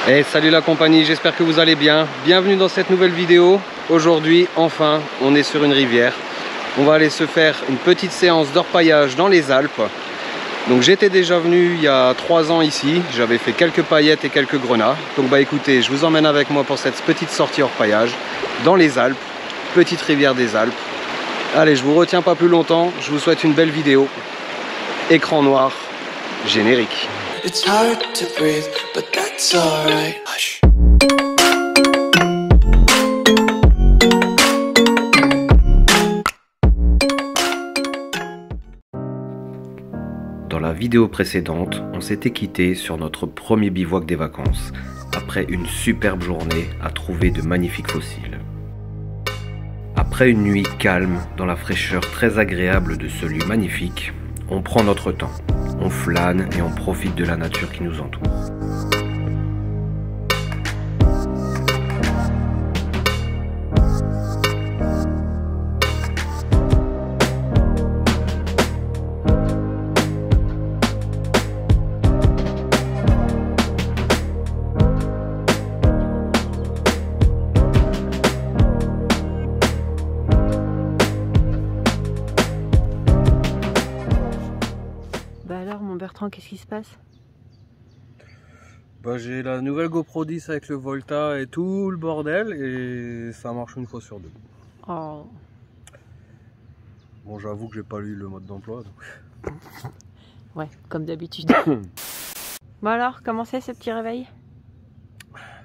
Et salut la compagnie, j'espère que vous allez bien. Bienvenue dans cette nouvelle vidéo. Aujourd'hui, enfin, on est sur une rivière. On va aller se faire une petite séance d'orpaillage dans les Alpes. Donc j'étais déjà venu il y a 3 ans ici. J'avais fait quelques paillettes et quelques grenats. Donc bah écoutez, je vous emmène avec moi pour cette petite sortie orpaillage dans les Alpes. Petite rivière des Alpes. Allez, je vous retiens pas plus longtemps. Je vous souhaite une belle vidéo. Écran noir, générique. It's hard to breathe, but that's alright. Hush. Dans la vidéo précédente, on s'était quitté sur notre premier bivouac des vacances, après une superbe journée à trouver de magnifiques fossiles. Après une nuit calme, dans la fraîcheur très agréable de ce lieu magnifique, on prend notre temps, on flâne et on profite de la nature qui nous entoure. Bertrand, qu'est-ce qui se passe? Bah, j'ai la nouvelle GoPro 10 avec le Volta et tout le bordel et ça marche une fois sur deux. Oh. Bon, j'avoue que j'ai pas lu le mode d'emploi. Donc... Ouais, comme d'habitude. Bon alors, comment c'est ce petit réveil?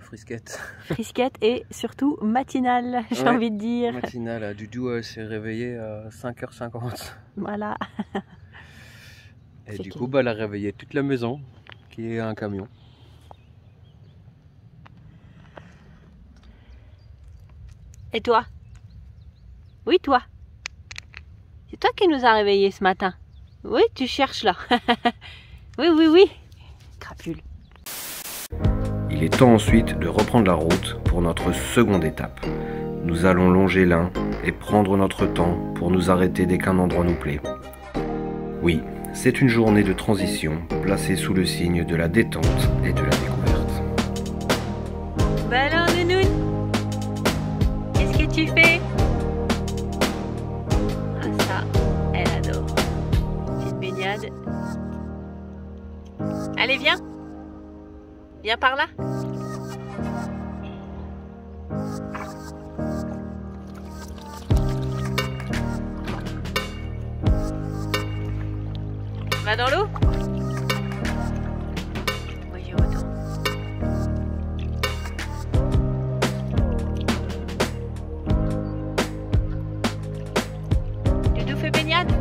Frisquette. Frisquette et surtout matinale, j'ai envie de dire. Matinale, Doudou s'est réveillé à 5h50. Voilà. Et du coup, bah, elle a réveillé toute la maison, qui est un camion. Et toi? Oui, toi? C'est toi qui nous a réveillés ce matin? Oui, tu cherches là. Oui. Crapule. Il est temps ensuite de reprendre la route pour notre seconde étape. Nous allons longer l'Ain et prendre notre temps pour nous arrêter dès qu'un endroit nous plaît. Oui. C'est une journée de transition placée sous le signe de la détente et de la découverte. Bah alors, Nounoun, qu'est-ce que tu fais? Ah ça, elle adore. Petite baignade. Allez, viens. Viens par là. Va dans l'eau? Moi j'y retourne. Doudou fait baignade?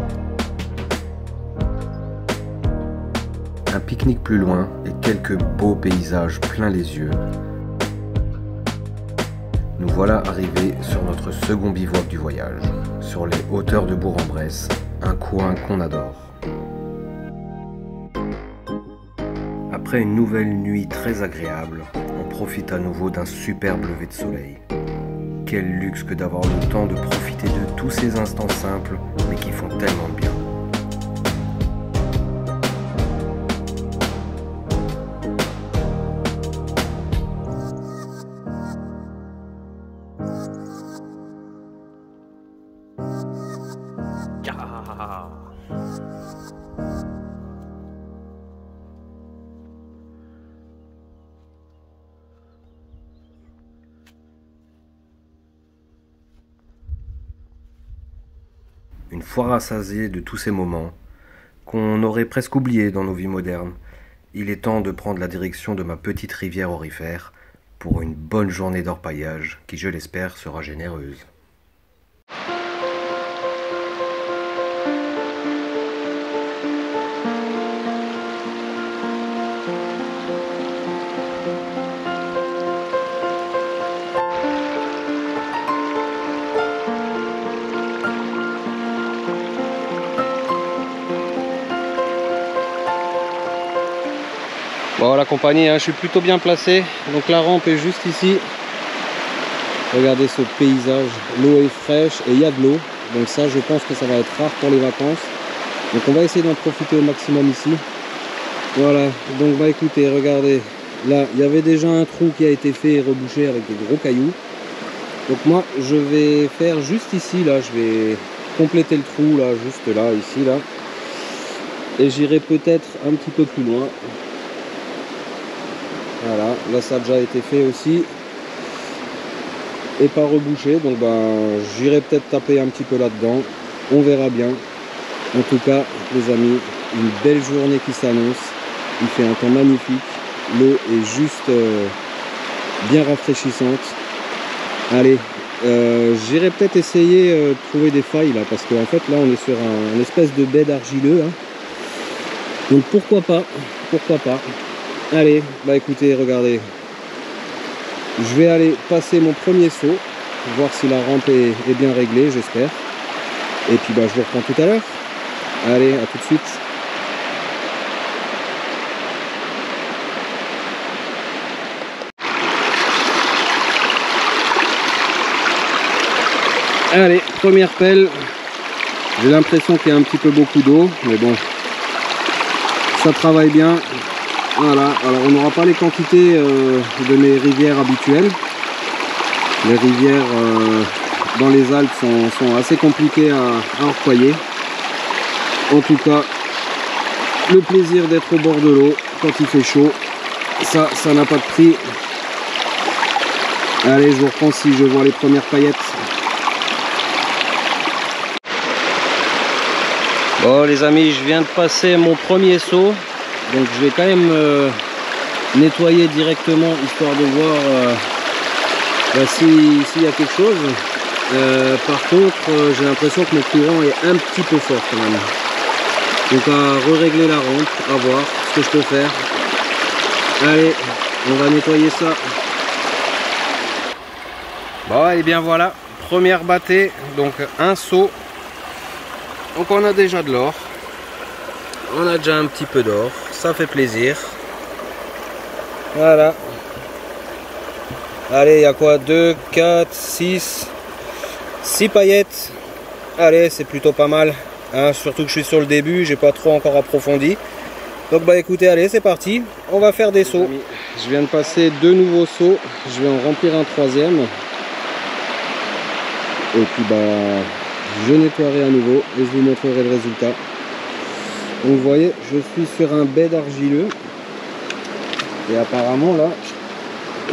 Un pique-nique plus loin et quelques beaux paysages plein les yeux. Nous voilà arrivés sur notre second bivouac du voyage, sur les hauteurs de Bourg-en-Bresse, un coin qu'on adore. Après une nouvelle nuit très agréable, on profite à nouveau d'un superbe lever de soleil. Quel luxe que d'avoir le temps de profiter de tous ces instants simples, mais qui font tellement de bien. Une fois rassasié de tous ces moments, qu'on aurait presque oubliés dans nos vies modernes, il est temps de prendre la direction de ma petite rivière aurifère pour une bonne journée d'orpaillage qui, je l'espère, sera généreuse. Bon, la compagnie, je suis plutôt bien placé. Donc la rampe est juste ici. Regardez ce paysage. L'eau est fraîche et il y a de l'eau. Donc ça, je pense que ça va être rare pour les vacances. Donc on va essayer d'en profiter au maximum ici. Voilà, donc bah écoutez, regardez, Là, il y avait déjà un trou qui a été fait et rebouché avec des gros cailloux. Donc moi, je vais faire juste ici, là, je vais compléter le trou, là, juste là, ici, là. Et j'irai peut-être un petit peu plus loin. Voilà, là, ça a déjà été fait aussi. Et pas rebouché, donc ben, j'irai peut-être taper un petit peu là-dedans. On verra bien. En tout cas, les amis, une belle journée qui s'annonce. Il fait un temps magnifique. L'eau est juste bien rafraîchissante. Allez, j'irai peut-être essayer de trouver des failles là, parce qu'en fait là on est sur un espèce de bed argileux. Hein. Donc pourquoi pas, pourquoi pas. Allez, bah écoutez, regardez. Je vais aller passer mon premier saut, voir si la rampe est bien réglée, j'espère. Et puis bah je vous reprends tout à l'heure. Allez, à tout de suite. Allez, première pelle. J'ai l'impression qu'il y a un petit peu beaucoup d'eau, mais bon, ça travaille bien. Voilà, alors on n'aura pas les quantités de mes rivières habituelles. Les rivières dans les Alpes sont assez compliquées à orpailler. En tout cas, le plaisir d'être au bord de l'eau quand il fait chaud, ça n'a pas de prix. Allez, je vous reprends si je vois les premières paillettes. Bon les amis, je viens de passer mon premier saut, donc je vais quand même nettoyer directement histoire de voir s'il y a quelque chose. Par contre, j'ai l'impression que mon courant est un petit peu fort quand même. Donc à régler la rampe, à voir ce que je peux faire. Allez, on va nettoyer ça. Bon et bien voilà, première battée, donc un saut. Donc on a déjà de l'or, on a déjà un petit peu d'or, ça fait plaisir. Voilà. Allez, il y a quoi? 2, 4, 6 paillettes. Allez, c'est plutôt pas mal. Hein, surtout que je suis sur le début, j'ai pas trop encore approfondi. Donc bah écoutez, allez, c'est parti. On va faire des sauts. Je viens de passer 2 nouveaux sauts, je vais en remplir un 3e. Et puis bah... je nettoierai à nouveau et je vous montrerai le résultat. Donc vous voyez, je suis sur un bed argileux et apparemment là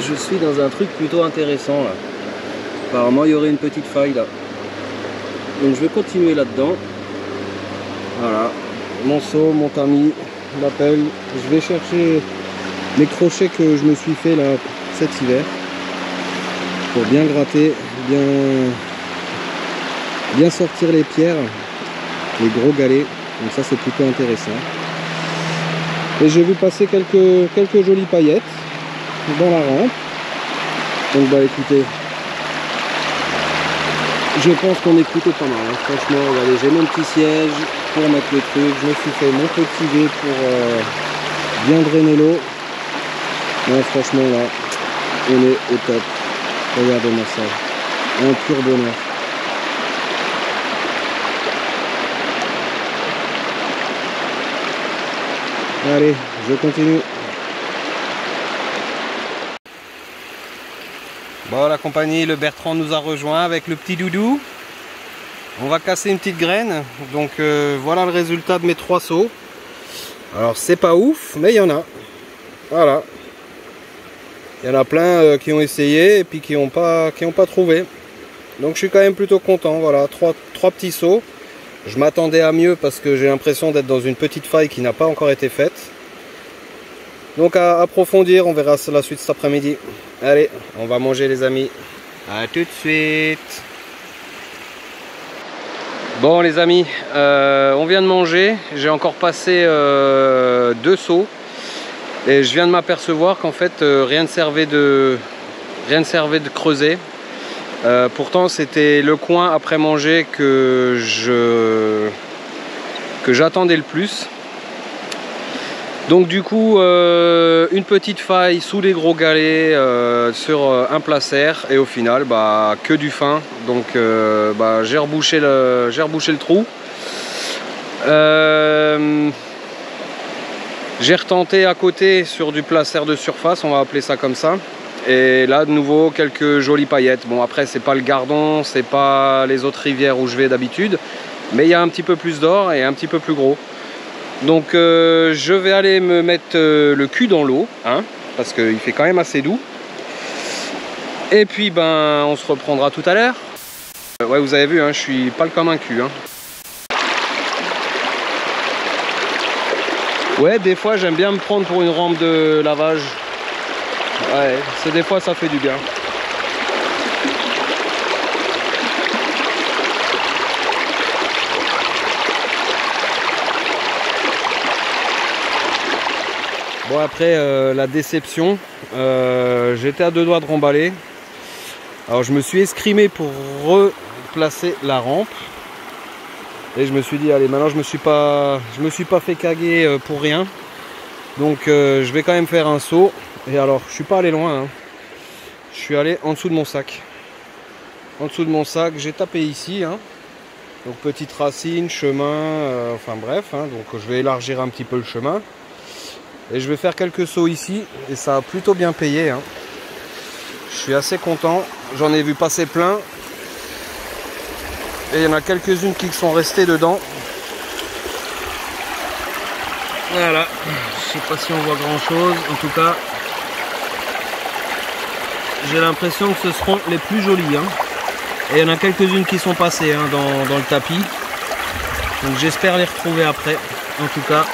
je suis dans un truc plutôt intéressant là. Apparemment il y aurait une petite faille là. Donc je vais continuer là-dedans. Voilà, mon seau, mon tamis, la pelle. Je vais chercher les crochets que je me suis fait là cet hiver pour bien gratter, bien sortir les pierres, les gros galets. Donc ça c'est plutôt intéressant. Et j'ai vu passer quelques jolies paillettes dans la rampe. Donc bah écoutez, je pense qu'on est plutôt pas mal. Hein. Franchement, regardez, j'ai mon petit siège pour mettre le truc. Je me suis fait mon petit V pour bien drainer l'eau. Franchement là, on est au top. Regardez-moi ça. Un pur bonheur. Allez, je continue. Bon, la compagnie, le Bertrand nous a rejoint avec le petit doudou. On va casser une petite graine. Donc voilà le résultat de mes 3 sauts. Alors c'est pas ouf, mais il y en a. Voilà. Il y en a plein qui ont essayé et puis qui n'ont pas trouvé. Donc je suis quand même plutôt content. Voilà, 3 petits sauts. Je m'attendais à mieux parce que j'ai l'impression d'être dans une petite faille qui n'a pas encore été faite. Donc à approfondir, on verra la suite cet après-midi. Allez, on va manger les amis. À tout de suite. Bon les amis, on vient de manger. J'ai encore passé 2 sauts. Et je viens de m'apercevoir qu'en fait rien ne servait de creuser. Pourtant c'était le coin après manger que j'attendais le plus. Donc du coup une petite faille sous les gros galets sur un placère et au final bah, que du fin. Donc bah, j'ai rebouché le trou. J'ai retenté à côté sur du placer de surface, on va appeler ça comme ça. Et là de nouveau quelques jolies paillettes. Bon après c'est pas le Gardon, c'est pas les autres rivières où je vais d'habitude, mais il y a un petit peu plus d'or et un petit peu plus gros. Donc je vais aller me mettre le cul dans l'eau, hein, parce qu'il fait quand même assez doux. Et puis ben on se reprendra tout à l'heure. Ouais, vous avez vu, hein, je suis pâle comme un cul. Hein. Ouais, des fois j'aime bien me prendre pour une rampe de lavage. Ouais, c'est des fois ça fait du bien. Bon après la déception, j'étais à 2 doigts de remballer. Alors je me suis escrimé pour replacer la rampe. Et je me suis dit allez maintenant je me suis pas fait caguer pour rien. Donc je vais quand même faire un saut. Et alors je suis pas allé loin, hein. Je suis allé en dessous de mon sac. En dessous de mon sac, j'ai tapé ici, hein. Donc petite racine, chemin, enfin bref, hein. Donc je vais élargir un petit peu le chemin. Et je vais faire quelques sauts ici. Et ça a plutôt bien payé, hein. Je suis assez content. J'en ai vu passer plein. Et il y en a quelques-unes qui sont restées dedans. Voilà. Je sais pas si on voit grand chose. En tout cas, j'ai l'impression que ce seront les plus jolies, hein. Et il y en a quelques-unes qui sont passées, hein, dans le tapis. Donc j'espère les retrouver après. En tout cas,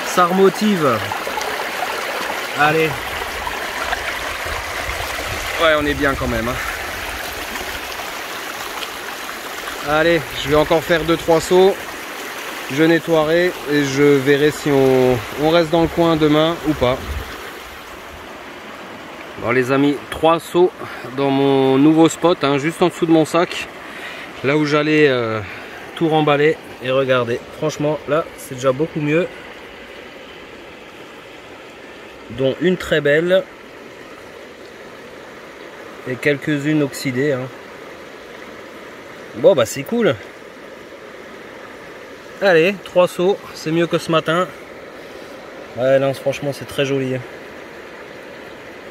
ça remotive. Allez. Ouais, on est bien quand même, hein. Allez, je vais encore faire 2-3 sauts. Je nettoierai et je verrai si on reste dans le coin demain ou pas. Bon les amis, 3 sauts dans mon nouveau spot, hein, juste en dessous de mon sac. Là où j'allais tout remballer. Et regardez, franchement là c'est déjà beaucoup mieux. Dont une très belle. Et quelques-unes oxydées, hein. Bon bah c'est cool. Allez, 3 sauts, c'est mieux que ce matin. Ouais là franchement c'est très joli.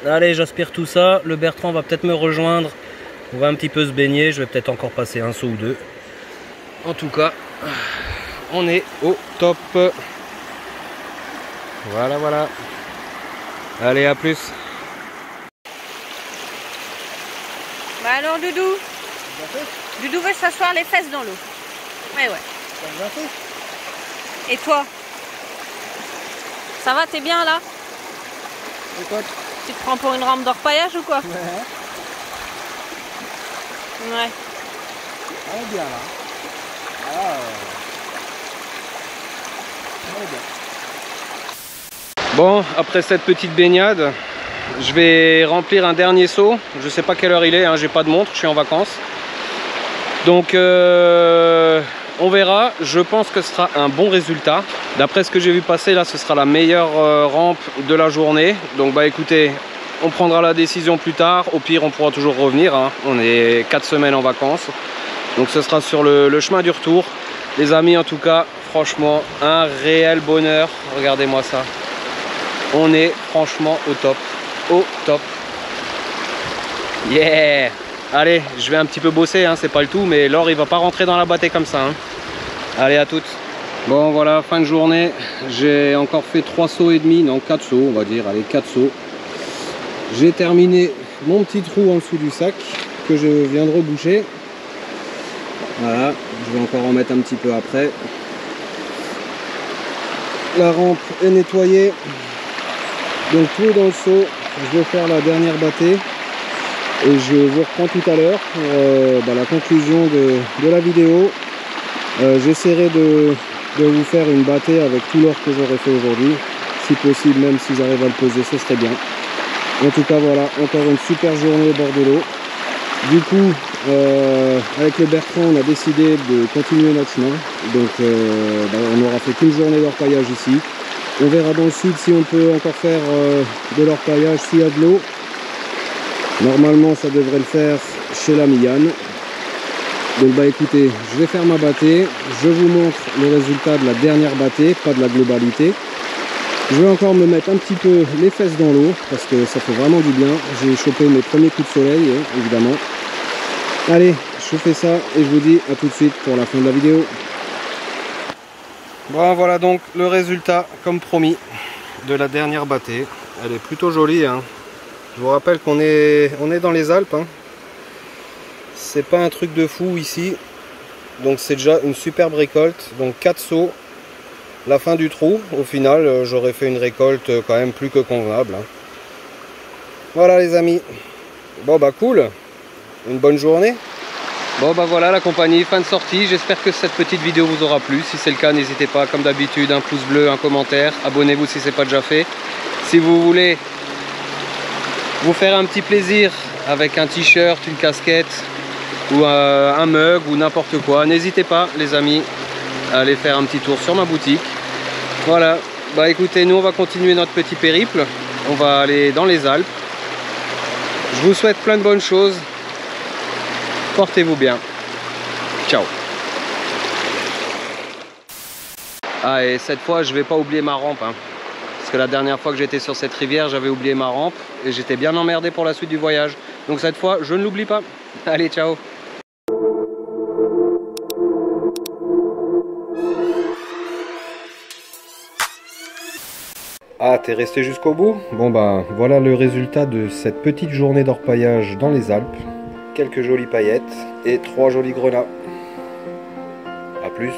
Allez, j'aspire tout ça. Le Bertrand va peut-être me rejoindre. On va un petit peu se baigner. Je vais peut-être encore passer un saut ou 2. En tout cas, on est au top. Voilà, voilà. Allez, à plus. Bah alors Doudou, Doudou veut s'asseoir les fesses dans l'eau. Ouais, ouais. Et toi? Ça va, t'es bien là? Écoute. Tu te prends pour une rampe d'orpaillage ou quoi? Ouais. Ouais. On est bien là. Ah. On est bien. Bon, après cette petite baignade, je vais remplir un dernier seau. Je sais pas quelle heure il est, hein, j'ai pas de montre, je suis en vacances. Donc on verra, je pense que ce sera un bon résultat. D'après ce que j'ai vu passer là, ce sera la meilleure rampe de la journée. Donc bah écoutez, on prendra la décision plus tard. Au pire on pourra toujours revenir, hein. On est 4 semaines en vacances. Donc ce sera sur le chemin du retour. Les amis, en tout cas, franchement, un réel bonheur. Regardez-moi ça. On est franchement au top. Au top. Yeah! Allez, je vais un petit peu bosser, hein, c'est pas le tout, mais l'or il va pas rentrer dans la bâtée comme ça, hein. Allez, à toutes. Bon voilà, fin de journée. J'ai encore fait 3 sauts et demi, non 4 sauts on va dire, allez 4 sauts. J'ai terminé mon petit trou en dessous du sac que je viens de reboucher. Voilà, je vais encore en mettre un petit peu après. La rampe est nettoyée. Donc tout est dans le seau. Je vais faire la dernière bâtée. Et je vous reprends tout à l'heure pour la conclusion de la vidéo. J'essaierai de vous faire une bâtée avec tout l'or que j'aurais fait aujourd'hui. Si possible, même si j'arrive à le poser, ce serait bien. En tout cas, voilà, encore une super journée au bord de l'eau. Du coup, avec le Bertrand, on a décidé de continuer notre chemin. Donc, on n'aura fait qu'une journée d'orpaillage ici. On verra dans le sud si on peut encore faire de l'orpaillage s'il y a de l'eau. Normalement, ça devrait le faire chez la Millane. Donc bah écoutez, je vais faire ma bâtée, je vous montre le résultat de la dernière bâtée, pas de la globalité. Je vais encore me mettre un petit peu les fesses dans l'eau parce que ça fait vraiment du bien. J'ai chopé mes premiers coups de soleil, évidemment. Allez, je fais ça et je vous dis à tout de suite pour la fin de la vidéo. Bon, voilà donc le résultat, comme promis, de la dernière bâtée. Elle est plutôt jolie, hein. Je vous rappelle qu'on est dans les Alpes, hein. C'est pas un truc de fou ici. Donc c'est déjà une superbe récolte. Donc 4 seaux. La fin du trou, au final, j'aurais fait une récolte quand même plus que convenable, hein. Voilà les amis. Bon bah cool. Une bonne journée. Bon bah voilà la compagnie, fin de sortie. J'espère que cette petite vidéo vous aura plu. Si c'est le cas, n'hésitez pas, comme d'habitude, un pouce bleu, un commentaire. Abonnez-vous si ce n'est pas déjà fait. Si vous voulez vous faire un petit plaisir avec un t-shirt, une casquette ou un mug ou n'importe quoi, n'hésitez pas les amis à aller faire un petit tour sur ma boutique. Voilà, bah écoutez, nous on va continuer notre petit périple. On va aller dans les Alpes. Je vous souhaite plein de bonnes choses. Portez-vous bien. Ciao. Ah, et cette fois, je vais pas oublier ma rampe, hein. Parce que la dernière fois que j'étais sur cette rivière, j'avais oublié ma rampe. Et j'étais bien emmerdé pour la suite du voyage. Donc cette fois, je ne l'oublie pas. Allez, ciao. Ah, t'es resté jusqu'au bout? Bon bah, voilà le résultat de cette petite journée d'orpaillage dans les Alpes. Quelques jolies paillettes et 3 jolis grenats. A plus.